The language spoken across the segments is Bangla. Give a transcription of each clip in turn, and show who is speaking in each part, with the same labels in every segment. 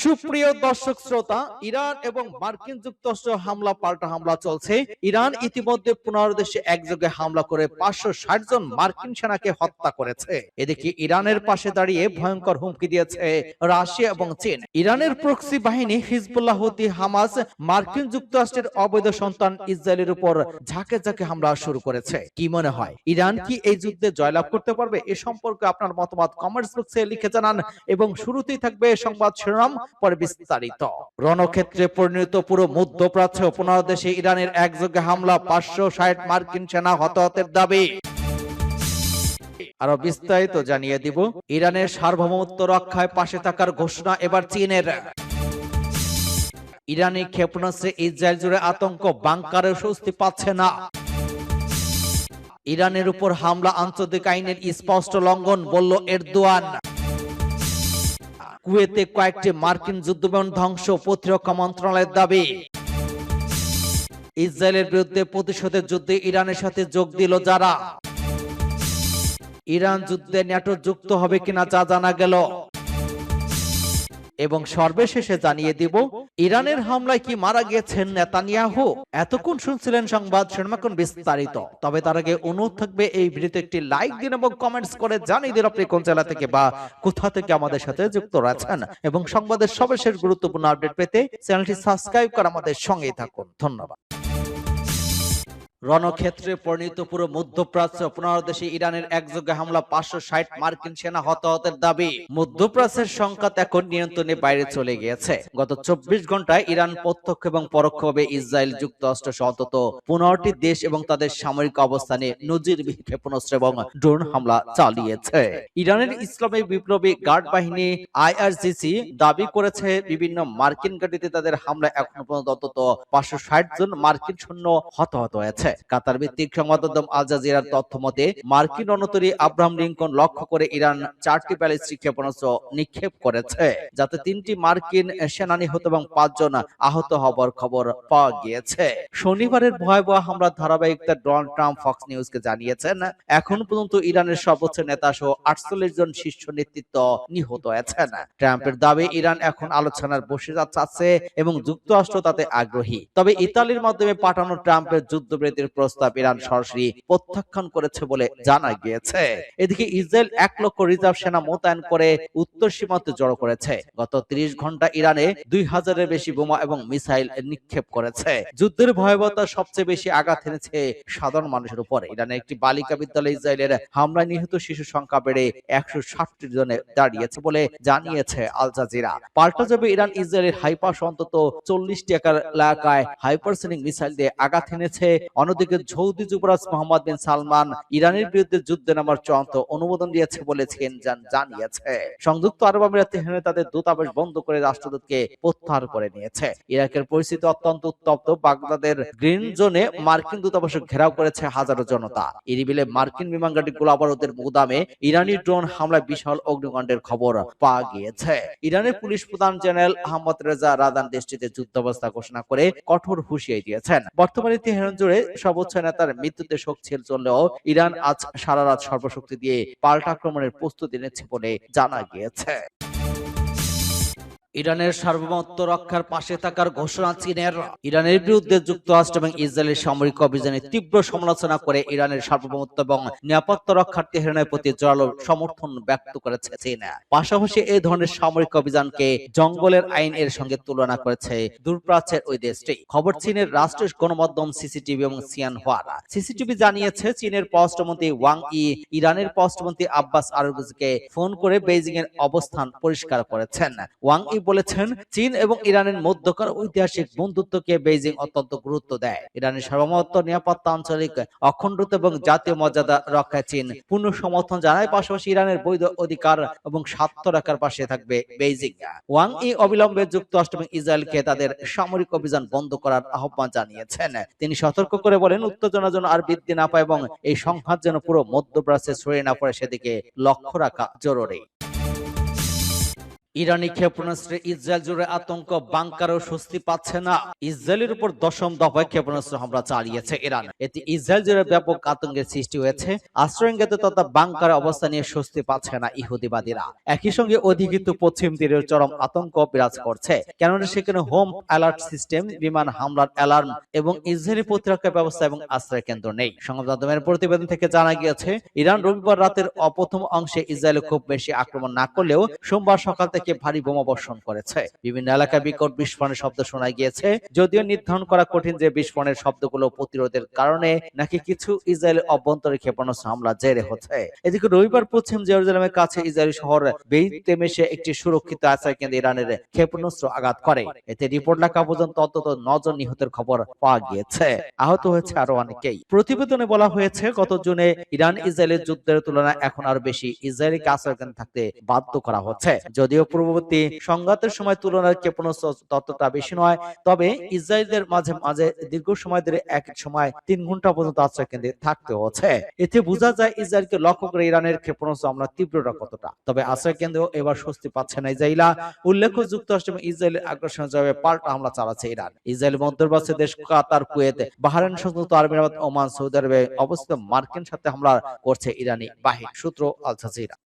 Speaker 1: সুপ্রিয় দর্শক শ্রোতা, ইরান এবং মার্কিন যুক্তরাষ্ট্র হামলা পাল্টা হামলা চলছে। ইরান ইতিমধ্যে 15 দেশে একযোগে হামলা করে 560 জন মার্কিন সেনাকে হত্যা করেছে। এদিকে ইরানের পাশে দাঁড়িয়ে ভয়ঙ্কর হুমকি দিয়েছে রাশিয়া এবং চীন। ইরানের প্রক্সি বাহিনী হিজবুল্লাহ হুতি হামাস মার্কিন যুক্তরাষ্ট্রের অবৈধ সন্তান ইসরায়েলের উপর ঝাঁকে ঝাঁকে হামলা শুরু করেছে। কি মনে হয়, ইরান কি এই যুদ্ধে জয়লাভ করতে পারবে? এ সম্পর্কে আপনার মতামত কমেন্টস বক্সে লিখে জানান এবং শুরুতেই থাকবে সংবাদ শিরোনাম, পরে বিস্তারিত। রণক্ষেত্রে পরিণত পুরো মধ্যপ্রাচ্য, 15 দেশে ইরানের একযোগে হামলা, 560 মার্কিন সেনা হতাহতের দাবি। আরো বিস্তারিত জানিয়ে দিব। ইরানের সার্বভৌমত্ব রক্ষায় পাশে থাকার ঘোষণা এবার চীনের। ইরানি ক্ষেপণাস্ত্রে ইসরায়েল জুড়ে আতঙ্ক, বাংকারে স্বস্তি পাচ্ছে না। ইরানের উপর হামলা আন্তর্জাতিক আইনের স্পষ্ট লঙ্ঘন, বলল এরদোয়ান। কুয়েতে কয়েকটি মার্কিন যুদ্ধবিমান ধ্বংস, প্রতিরক্ষা মন্ত্রণালয়ের দাবি। ইসরায়েলের বিরুদ্ধে প্রতিশোধের যুদ্ধে ইরানের সাথে যোগ দিল যারা। ইরান যুদ্ধে ন্যাটো যুক্ত হবে কিনা যা জানা গেল। এবং সর্বশেষে জানিয়ে দিব, ইরানের হামলায় কি মারা গিয়েছেন নেতানিয়াহু? এতক্ষণ শুনছিলেন সংবাদ শিরোনাম, বিস্তারিত। তবে তার আগে অনুরোধ থাকবে এই ভিডিওতে একটি লাইক দিন এবং কমেন্টস করে জানিয়ে দিন আপনি কোন জেলা থেকে বা কোথা থেকে আমাদের সাথে যুক্ত রয়েছেন, এবং সংবাদের সর্বশেষ গুরুত্বপূর্ণ আপডেট পেতে চ্যানেলটি সাবস্ক্রাইব করে আমাদের সঙ্গেই থাকুন। ধন্যবাদ। রণক্ষেত্রে পরিণত পুরো মধ্যপ্রাচ্য, 15 দেশে ইরানের একযোগে হামলা, 560 মার্কিন সেনা হতাহতের দাবি। মধ্যপ্রাচ্যের সংঘাত এখন নিয়ন্ত্রণের বাইরে চলে গিয়েছে। গত 24 ঘন্টায় ইরান প্রত্যক্ষ এবং পরোক্ষভাবে ইসরায়েল, যুক্তরাষ্ট্র সহ অন্তত 15টি দেশ এবং তাদের সামরিক অবস্থানে নজিরবিহীন ক্ষেপণাস্ত্র এবং ড্রোন হামলা চালিয়েছে। ইরানের ইসলামী বিপ্লবী গার্ড বাহিনী IRGC দাবি করেছে বিভিন্ন মার্কিন ঘাঁটিতে তাদের হামলায় এখনো পর্যন্ত অন্তত 560 জন মার্কিন সৈন্য হতাহত হয়েছে। কাতার ভিত্তিক সংবাদ মাধ্যম আল জাজিরার তথ্য মতে, মার্কিন রণতরী আব্রাহাম লিঙ্কন লক্ষ্য করে ইরান 4টি ব্যালিস্টিক ক্ষেপণাস্ত্র নিক্ষেপ করেছে, যাতে 3টি মার্কিন সেনা নিহত এবং 5 জন আহত হবার খবর পাওয়া গিয়েছে। শনিবারের ভয়াবহ হামলার ধারাবাহিকতা ডোনাল্ড ট্রাম্প ফক্স নিউজকে জানিয়েছেন, এখন পর্যন্ত ইরানের সর্বোচ্চ নেতা সহ 48 জন শীর্ষ নেতৃত্ব নিহত হয়েছেন। ট্রাম্পের দাবি, ইরান এখন আলোচনার বসে যাচ্ছে এবং যুক্তরাষ্ট্র তাতে আগ্রহী। তবে ইতালির মাধ্যমে পাঠানো ট্রাম্পের যুদ্ধবিরতির প্রস্তাব ইরান সরাসরি প্রত্যাখ্যান করেছে বলে জানা গিয়েছে। এদিকে ইসরায়েল 1 লক্ষ রিজার্ভ সেনা মোতায়েন করে উত্তর সীমান্তে জড়ো করেছে। গত 30 ঘন্টা ইরানে 2000-এর বেশি বোমা এবং মিসাইল নিক্ষেপ করেছে। যুদ্ধের ভয়াবহতা সবচেয়ে বেশি আঘাত এনেছে সাধারণ মানুষের উপর। ইরানের একটি বালিকা বিদ্যালয়ে ইসরায়েলের হামলায় নিহত শিশু সংখ্যা বেড়ে 160 জনে দাঁড়িয়েছে বলে জানিয়েছে আল জাজিরা। পাল্টা জবাবে ইরান ইসরায়েলের হাইপার অন্তত 40টি এলাকায় হাইপারসনিক মিসাইল দিয়ে আঘাত এনেছে। অন্যদিকে সৌদি যুবরাজ মোহাম্মদ বিন সালমান ইরানের বিরুদ্ধে যুদ্ধে নামার চূড়ান্ত অনুমোদন দিয়েছে বলেছেন জানিয়েছে। সংযুক্ত আরব আমিরাত তেহরানে তাদের দূতাবাস বন্ধ করে রাষ্ট্রদূতকে প্রত্যাহার করে নিয়েছে। ইরাকের পরিস্থিতি অত্যন্ত উত্তপ্ত। বাগদাদের গ্রিন জোনে মার্কিন দূতাবাস ঘেরাও করেছে হাজারো জনতা। এরিবিলে মার্কিন বিমান ঘাঁটি গোলাবারুদের গুদামে ইরানি ড্রোন হামলায় বিশাল অগ্নিকাণ্ডের খবর পাওয়া গিয়েছে। ইরানের পুলিশ প্রধান জেনারেল আহমদ রেজা রাদান দেশটিতে যুদ্ধাবস্থা ঘোষণা করে কঠোর হুঁশিয়ারি দিয়েছেন। বর্তমানে তেহরান জুড়ে সর্বোচ্চ নেতার মৃত্যুতে শোক চললেও ইরান আজ সারা রাত সর্বশক্তি দিয়ে পাল্টা আক্রমণের প্রস্তুতি নিচ্ছে বলে জানা গিয়েছে। ইরানের সার্বভৌমত্ব রক্ষার পাশে থাকার ঘোষণা চীনের। ইরানের বিরুদ্ধে যুক্তরাষ্ট্র এবং ইসরায়েলের সামরিক অভিযানের তীব্র সমালোচনা করে ইরানের সার্বভৌমত্ব এবং নিরাপত্তা রক্ষার তেহরানের প্রতি জোরালো সমর্থন ব্যক্ত করেছে চীন। পাশাপাশি এই ধরনের সামরিক অভিযানকে জঙ্গলের আইন এর সঙ্গে তুলনা করেছে দূরপ্রাচ্যের ওই দেশটি। খবর চীনের রাষ্ট্রীয় গণমাধ্যম সিসিটিভি এবং সিয়ানহুয়া। সিসিটিভি জানিয়েছে, চীনের পররাষ্ট্রমন্ত্রী ওয়াং ই ইরানের পররাষ্ট্রমন্ত্রী আব্বাস আরাগচিকে ফোন করে বেইজিং এর অবস্থান পরিষ্কার করেছেন। ওয়াং ই বলেছেন, চীন এবং ইরানের মধ্যকার ঐতিহাসিক বন্ধুত্বকে বেইজিং অত্যন্ত গুরুত্ব দেয়। ইরানের সার্বভৌমত্ব, নিরাপত্তা, আঞ্চলিক অখণ্ডতা এবং জাতীয় মর্যাদা রক্ষায় চীন পূর্ণ সমর্থন জানায়। পাশাপাশি ইরানের বৈধ অধিকার এবং স্বার্থ রক্ষার পাশে থাকবে বেইজিং। ওয়াং ই অবিলম্বে যুক্তরাষ্ট্র এবং ইসরায়েলকে তাদের সামরিক অভিযান বন্ধ করার আহ্বান জানিয়েছেন। তিনি সতর্ক করে বলেন, উত্তেজনা যেন আর বৃদ্ধি না পায় এবং এই সংঘাত যেন পুরো মধ্যপ্রাচ্যে ছড়িয়ে না পড়ে সেদিকে লক্ষ্য রাখা জরুরি। ইরানি ক্ষেপণাস্ত্রে ইসরায়েল জুড়ে আতঙ্ক, বাংকারও স্বস্তি পাচ্ছে না। ইসরায়েলের উপর 10ম দফায় ক্ষেপণাস্ত্র হামলা চালিয়েছে ইরান। এতে ইসরায়েল জুড়ে ব্যাপক আতঙ্কের সৃষ্টি হয়েছে। আশ্রয়ঘাত তথা বাংকার অবস্থা নিয়ে স্বস্তি পাচ্ছে না ইহুদিবাদীরা। একই সঙ্গে অধিকৃত পশ্চিম তীরের চরম আতঙ্ক বিরাজ করছে, কেননা সেখানে হোম অ্যালার্ট সিস্টেম, বিমান হামলার অ্যালার্ম এবং ইসরায়েলি প্রতিরক্ষা ব্যবস্থা এবং আশ্রয় কেন্দ্র নেই। সংবাদ মাধ্যমের প্রতিবেদন থেকে জানা গিয়েছে, ইরান রবিবার রাতের প্রথম অংশে ইসরায়েলে খুব বেশি আক্রমণ না করলেও সোমবার সকাল থেকে ভারী বোমা বর্ষণ করেছে। বিভিন্ন এলাকায় বিকট বিস্ফোরণের শব্দ শোনা গিয়েছে, যদিও নির্ধারণ করা কঠিন যে বিস্ফোরণের শব্দগুলো প্রতিরোধের কারণে নাকি কিছু ইসরায়েলের অভ্যন্তরীণ ক্ষেপণাস্ত্র হামলা জেরে হচ্ছে। এদিকে রবিবার পশ্চিম জেরুজালেমের কাছে ইসরায়েলি শহর বেইত-তেমেশে একটি সুরক্ষিত আশ্রয় কেন্দ্রে ইরানের ক্ষেপণাস্ত্র আঘাত করে। এতে রিপোর্ট লেখা পর্যন্ত অন্তত 9 জন নিহতের খবর পাওয়া গিয়েছে। আহত হয়েছে আরো অনেকেই। প্রতিবেদনে বলা হয়েছে, গত জুনে ইরান ইসরায়েলের যুদ্ধের তুলনায় এখন আরো বেশি ইসরায়েলিকে আশ্রয় কেন্দ্রে থাকতে বাধ্য করা হচ্ছে। যদিও পূর্ববর্তী সংঘাতের সময় তুলনায় ক্ষেপণাস্ত্র ততটা বেশি নয়, তবে ইসরায়েলদের মাঝে মাঝে দীর্ঘ সময় ধরে এক সময় 3 ঘন্টা পর্যন্ত আশ্রয় কেন্দ্রে থাকতে হচ্ছে। এতে বোঝা যায় ইসরায়েলকে লক্ষ্য করে ইরানের ক্ষেপণাস্ত্র হামলার তীব্রতা কতটা। তবে আশ্রয় কেন্দ্রেও এবার স্বস্তি পাচ্ছে না ইসরায়েলিরা। উল্লেখ্য, যুক্তরাষ্ট্র এবং ইসরায়েলের আগ্রাসনের জবাবে পাল্টা হামলা চালাচ্ছে ইরান। ইসরায়েল মধ্যপ্রাচ্য দেশ কাতার, কুয়েত, বাহরাইন, সংযুক্ত আরব আমিরাত, ওমান, সৌদি আরবে অবস্থিত মার্কিন সাথে হামলা করছে ইরানি বাহিনী। সূত্র আল জাজিরা।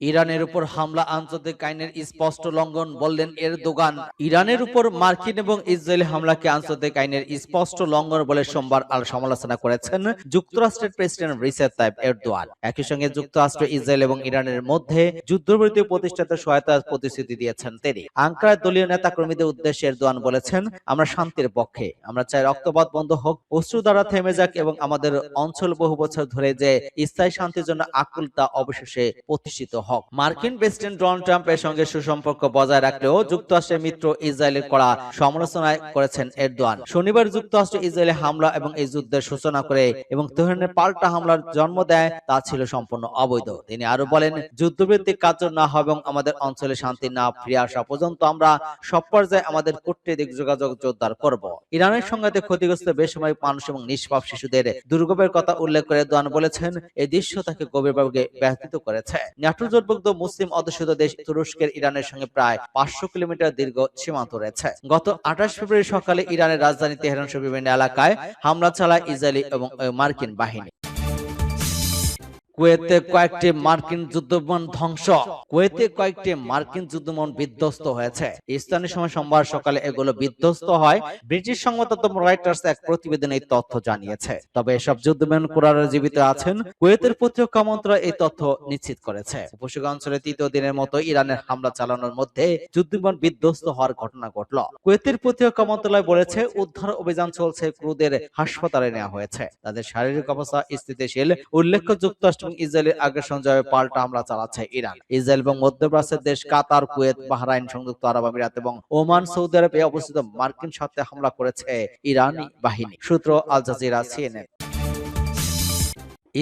Speaker 1: ইরানের উপর হামলা আন্তর্জাতিক আইনের স্পষ্ট লঙ্ঘন, বললেন এরদোগান। ইরানের উপর মার্কিন এবং ইসরায়েলি হামলাকে আন্তর্জাতিক আইনের স্পষ্ট লঙ্ঘন বলে সোমবার সমালোচনা করেছেন যুক্তরাষ্ট্রের প্রেসিডেন্ট রিসেপ তাইপ এরদোয়ান। একই সঙ্গে যুক্তরাষ্ট্র, ইসরায়েল এবং ইরানের মধ্যে যুদ্ধবিরতি প্রতিষ্ঠাতে সহায়তার প্রতিশ্রুতি দিয়েছেন তিনি। আঙ্কারায় দলীয় নেতাকর্মীদের উদ্দেশ্যে এরদোয়ান বলেছেন, আমরা শান্তির পক্ষে, আমরা চাই রক্তপাত বন্ধ হোক, অস্ত্র দ্বারা থেমে যাক এবং আমাদের অঞ্চল বহু বছর ধরে যে স্থায়ী শান্তির জন্য আকুল তা অবশেষে প্রতিষ্ঠিত হোক। মার্কিন প্রেসিডেন্ট ডোনাল্ড ট্রাম্পের সঙ্গে সুসম্পর্ক বজায় রাখলেও যুক্তরাষ্ট্রের মিত্র ইসরায়েলের কড়া সমালোচনা করেছেন এরদোয়ান। শনিবার যুক্তরাষ্ট্র ইসরায়েলে হামলা এবং এই যুদ্ধের সূচনা করে এবং তেহরানের পাল্টা হামলার জন্ম দেয়, তা ছিল সম্পূর্ণ অবৈধ। তিনি আরো বলেন, যুদ্ধভিত্তিক কাজ না হয় এবং আমাদের অঞ্চলে শান্তি না ফিরে আসা পর্যন্ত আমরা সব পর্যায়ে আমাদের কূটনৈতিক যোগাযোগ জোরদার করব। ইরানের সংঘাতে ক্ষতিগ্রস্ত বেসামরিক মানুষ এবং নিষ্পাপ শিশুদের দুর্ভোগের কথা উল্লেখ করে এরদোয়ান বলেছেন, এই দৃশ্য তাকে গভীরভাবে ব্যাহত করেছে। ন্যাটো জোটভুক্ত মুসলিম অধ্যুষিত দেশ তুরস্কের ইরানের সঙ্গে প্রায় 500 কিলোমিটার দীর্ঘ সীমান্ত রয়েছে। গত 28 ফেব্রুয়ারি সকালে ইরানের রাজধানী তেহরান সহ বিভিন্ন এলাকায় হামলা চালায় ইসরায়েলি এবং মার্কিন বাহিনী। কুয়েতে কয়েকটি মার্কিন যুদ্ধবিমান ধ্বংস। কুয়েতে কয়েকটি মার্কিন যুদ্ধবিমান বিধ্বস্ত হয়েছে। স্থানীয় সময় সোমবার সকালে এগুলো বিধ্বস্ত হয়। ব্রিটিশ সংবাদমাধ্যম রয়টার্স এক প্রতিবেদনে এই তথ্য জানিয়েছে। তবে এসব যুদ্ধবিমান কুরারে জীবিত আছেন। কুয়েতের প্রতিরক্ষা মন্ত্রণালয় এই তথ্য নিশ্চিত করেছে। উপসাগর অঞ্চলে তৃতীয় দিনের মতো ইরানের হামলা চালানোর মধ্যে যুদ্ধবিমান বিধ্বস্ত হওয়ার ঘটনা ঘটল। কুয়েতের প্রতিরক্ষা মন্ত্রণালয় বলেছে, উদ্ধার অভিযান চলছে, ক্রুদের হাসপাতালে নেওয়া হয়েছে, তাদের শারীরিক অবস্থা স্থিতিশীল। উল্লেখ্য, যুক্তরাষ্ট্র ইসরায়েলের আগ্রাসন জবাবে পাল্টা হামলা চালাচ্ছে ইরান। ইসরায়েল এবং মধ্যপ্রাচ্যের দেশ কাতার, কুয়েত, বাহরাইন, সংযুক্ত আরব আমিরাত এবং ওমান, সৌদি আরবে অবস্থিত মার্কিন সাথে হামলা করেছে ইরানি বাহিনী। সূত্র আল জাজিরা, সিএনএন।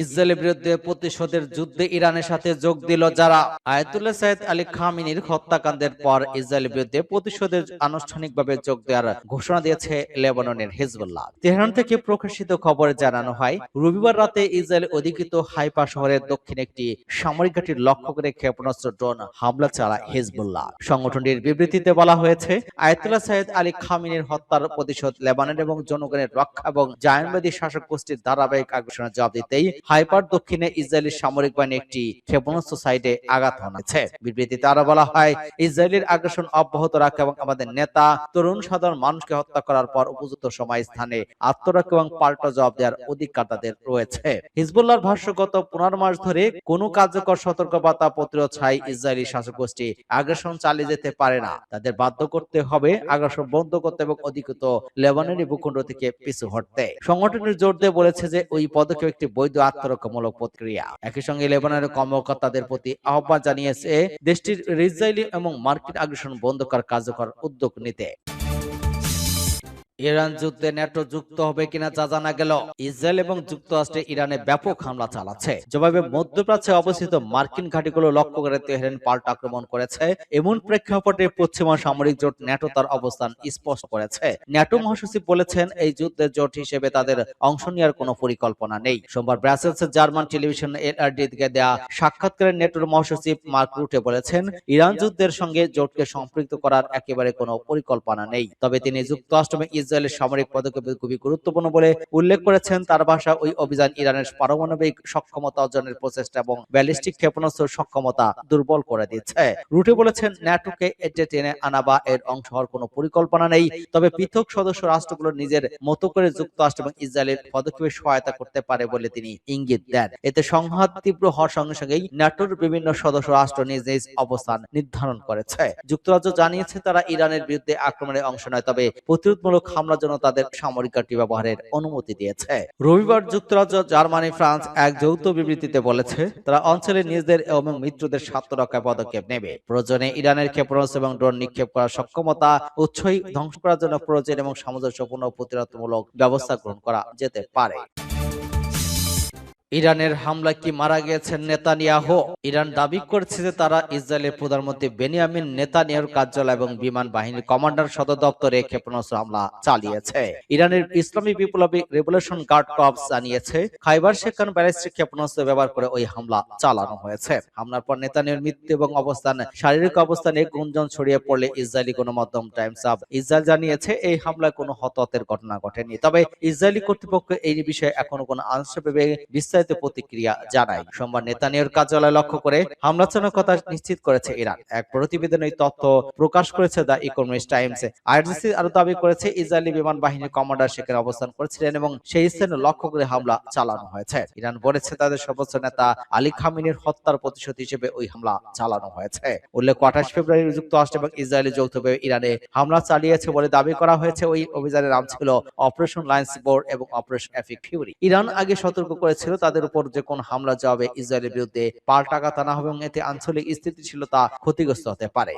Speaker 1: ইসরায়েলের বিরুদ্ধে প্রতিশোধের যুদ্ধে ইরানের সাথে যোগ দিল যারা। আয়াতুল্লাহ সাইয়েদ আলী খামেনির হত্যাকাণ্ডের পর ইসরায়েলের বিরুদ্ধে প্রতিশোধের আনুষ্ঠানিকভাবে যোগ দেওয়ার ঘোষণা দিয়েছে লেবাননের হিজবুল্লাহ। তেহরান থেকে প্রকাশিত খবরে জানানো হয়, রবিবার রাতে ইসরায়েল অধিকৃত হাইফা শহরের দক্ষিণে একটি সামরিক ঘাঁটি লক্ষ্য করে ক্ষেপণাস্ত্র ড্রোন হামলা চালায় হিজবুল্লাহ। সংগঠনটির বিবৃতিতে বলা হয়েছে, আয়াতুল্লাহ সাইয়েদ আলী খামেনির হত্যার প্রতিশোধ লেবানন এবং জনগণের রক্ষা এবং জায়নবাদী শাসক গোষ্ঠীর ধারাবাহিক আগ্রাসনের জবাব দিতেই হাইপার দক্ষিণে ইসরায়েলি সামরিক বাহিনী একটি ক্ষেপণাস্ত্র সাইটে আঘাত হানছে। বিবৃতিতে আরো বলা হয়, ইসরায়েলের আগ্রাসন অব্যাহত রাখা এবং আমাদের নেতা, তরুণ সাধারণ মানুষকে হত্যা করার পর উপযুক্ত সময় স্থানে আত্মরক্ষা এবং পাল্টা জবাব দেওয়ার অধিকার তাদের রয়েছে। হিজবুল্লাহর ভাষ্য, গত 15 মাস ধরে কোনো কার্যকর সতর্কবার্তা প্রতিরোধ ছাড়াই ইসরায়েলি শাসক গোষ্ঠী আগ্রাসন চালিয়ে যেতে পারে না। তাদের বাধ্য করতে হবে আগ্রাসন বন্ধ করতে এবং অধিকৃত লেবাননি ভূখণ্ড থেকে পিছু হটতে। সংগঠনের জোর দিয়ে বলেছে যে ওই পদক্ষেপ একটি বৈধ আত্মরক্ষামূলক প্রক্রিয়া। একই সঙ্গে লেবাননের কর্মকর্তাদের প্রতি আহ্বান জানিয়েছে দেশটির ইসরায়েলি এবং মার্কিন আগ্রাসন বন্ধ করার কার্যকর উদ্যোগ নিতে। ইরান যুদ্ধে ন্যাটো যুক্ত হবে কিনা তা জানা গেল। ইসরায়েল এবং যুক্তরাষ্ট্রে ইরানে ব্যাপক হামলা চালাচ্ছে। জবাবে মধ্যপ্রাচ্যে অবস্থিত মার্কিন ঘাঁটিগুলো লক্ষ্য করে তেহরান পাল্টা আক্রমণ করেছে। এমন প্রেক্ষাপটে পশ্চিমা সামরিক জোট ন্যাটো তার অবস্থান স্পষ্ট করেছে। ন্যাটো মহাসচিব বলেছেন, এই যুদ্ধের জোট হিসেবে তাদের অংশ নেওয়ার কোনো পরিকল্পনা নেই। সোমবার ব্রাসেলসের জার্মান টেলিভিশন এলআরডি কে দেয়া সাক্ষাৎকারে ন্যাটোর মহাসচিব মার্ক রুটে বলেছেন, ইরান যুদ্ধের সঙ্গে জোটকে সম্পৃক্ত করার একেবারে কোনো পরিকল্পনা নেই। তবে তিনি যুক্তরাষ্ট্র এবং ইসরায়েলের সামরিক পদক্ষেপ খুবই গুরুত্বপূর্ণ বলে উল্লেখ করেছেন। তার ভাষা, ওই অভিযান ইরানের পারমাণবিক সক্ষমতা অর্জনের প্রচেষ্টা এবং ব্যালিস্টিক ক্ষেপণাস্ত্র সক্ষমতা দুর্বল করে দিচ্ছে। রুটে বলেছেন, ন্যাটোকে এতে টেনে আনা বা এর অংশ হওয়ার কোনো পরিকল্পনা নেই। তবে পৃথক সদস্য রাষ্ট্রগুলো নিজের মতো করে যুক্তরাষ্ট্র এবং ইসরায়েলের পদক্ষেপে সহায়তা করতে পারে বলে তিনি ইঙ্গিত দেন। এতে সংঘাত তীব্র হওয়ার সঙ্গে সঙ্গেই ন্যাটোর বিভিন্ন সদস্য রাষ্ট্র নিজ নিজ অবস্থান নির্ধারণ করেছে। যুক্তরাজ্য জানিয়েছে তারা ইরানের বিরুদ্ধে আক্রমণে অংশ নেয়, তবে প্রতিরোধমূলক হামলার জন্য তাদের সামরিক ঘাঁটি ব্যবহারের অনুমতি দিয়েছে। রবিবার যুক্তরাজ্য, জার্মানি, ফ্রান্স এক যৌথ বিবৃতিতে বলেছে তারা অঞ্চলে নিজেদের এবং মিত্রদের স্বার্থ রক্ষায় পদক্ষেপ নেবে। প্রয়োজনে ইরানের ক্ষেপণাস্ত্র এবং ড্রোন নিক্ষেপ করার সক্ষমতা উৎসই ধ্বংস করার জন্য প্রয়োজন এবং সামঞ্জস্যপূর্ণ প্রতিরোধমূলক ব্যবস্থা গ্রহণ করা যেতে পারে। ইরানের হামলায় কি মারা গিয়েছেন নেতানিয়াহু? ইরান দাবি করেছে যে তারা ইসরায়েলের প্রধানমন্ত্রী বেনিয়ামিন নেতানিয়াহুর কার্যালয় এবং বিমান বাহিনীর কমান্ডার সদর দপ্তরে ক্ষেপণাস্ত্র হামলা চালিয়েছে। ইরানের ইসলামী বিপ্লবী রেভলিউশন গার্ড কর্পস জানিয়েছে, খাইবার শেখান ব্যালিস্টিক ক্ষেপণাস্ত্র ব্যবহার করে ওই হামলা চালানো হয়েছে। হামলার পর নেতানিয়াহুর মৃত্যু এবং শারীরিক অবস্থানে গুঞ্জন ছড়িয়ে পড়লে ইসরায়েলি গণমাধ্যম টাইমস অফ ইসরায়েল জানিয়েছে এই হামলায় কোনো হতাহতের ঘটনা ঘটেনি। তবে ইসরায়েলি কর্তৃপক্ষ এই বিষয়ে এখনো কোনো আনুষ্ঠানিকভাবে প্রতিক্রিয়া জানায়। সোমবার নেতানিয়াহুর কার্যালয় লক্ষ্য করে হামলা চালানোর কথা নিশ্চিত করেছে ইরান। এক প্রতিবেদনে এই তথ্য প্রকাশ করেছে দ্য ইকোনমিস্ট টাইমস। আইআরজিসি আরো দাবি করেছে ইসরায়েলি বিমান বাহিনীর কমান্ডার সেখানে অবস্থান করছিলেন এবং সেই স্থানে লক্ষ্য করে হামলা চালানো হয়েছে। ইরান বলেছে তাদের সর্বোচ্চ নেতা আলী খামেনির হত্যার প্রতিশোধ হিসেবে ওই হামলা চালানো হয়েছে। উল্লেখ্য, 28 ফেব্রুয়ারি যুক্তরাষ্ট্র এবং ইসরায়েলি যৌথভাবে ইরানে হামলা চালিয়েছে বলে দাবি করা হয়েছে। ওই অভিযানের নাম ছিল অপারেশন লায়ন্স বোর এবং অপারেশন এপিক ফিউরি। ইরান আগে সতর্ক করেছিল তাদের উপর যে কোন হামলা জবাবে ইসরায়েলের বিরুদ্ধে পাল্টা আঘাত আনা হবে এবং এতে আঞ্চলিক স্থিতিশীলতা ক্ষতিগ্রস্ত হতে পারে।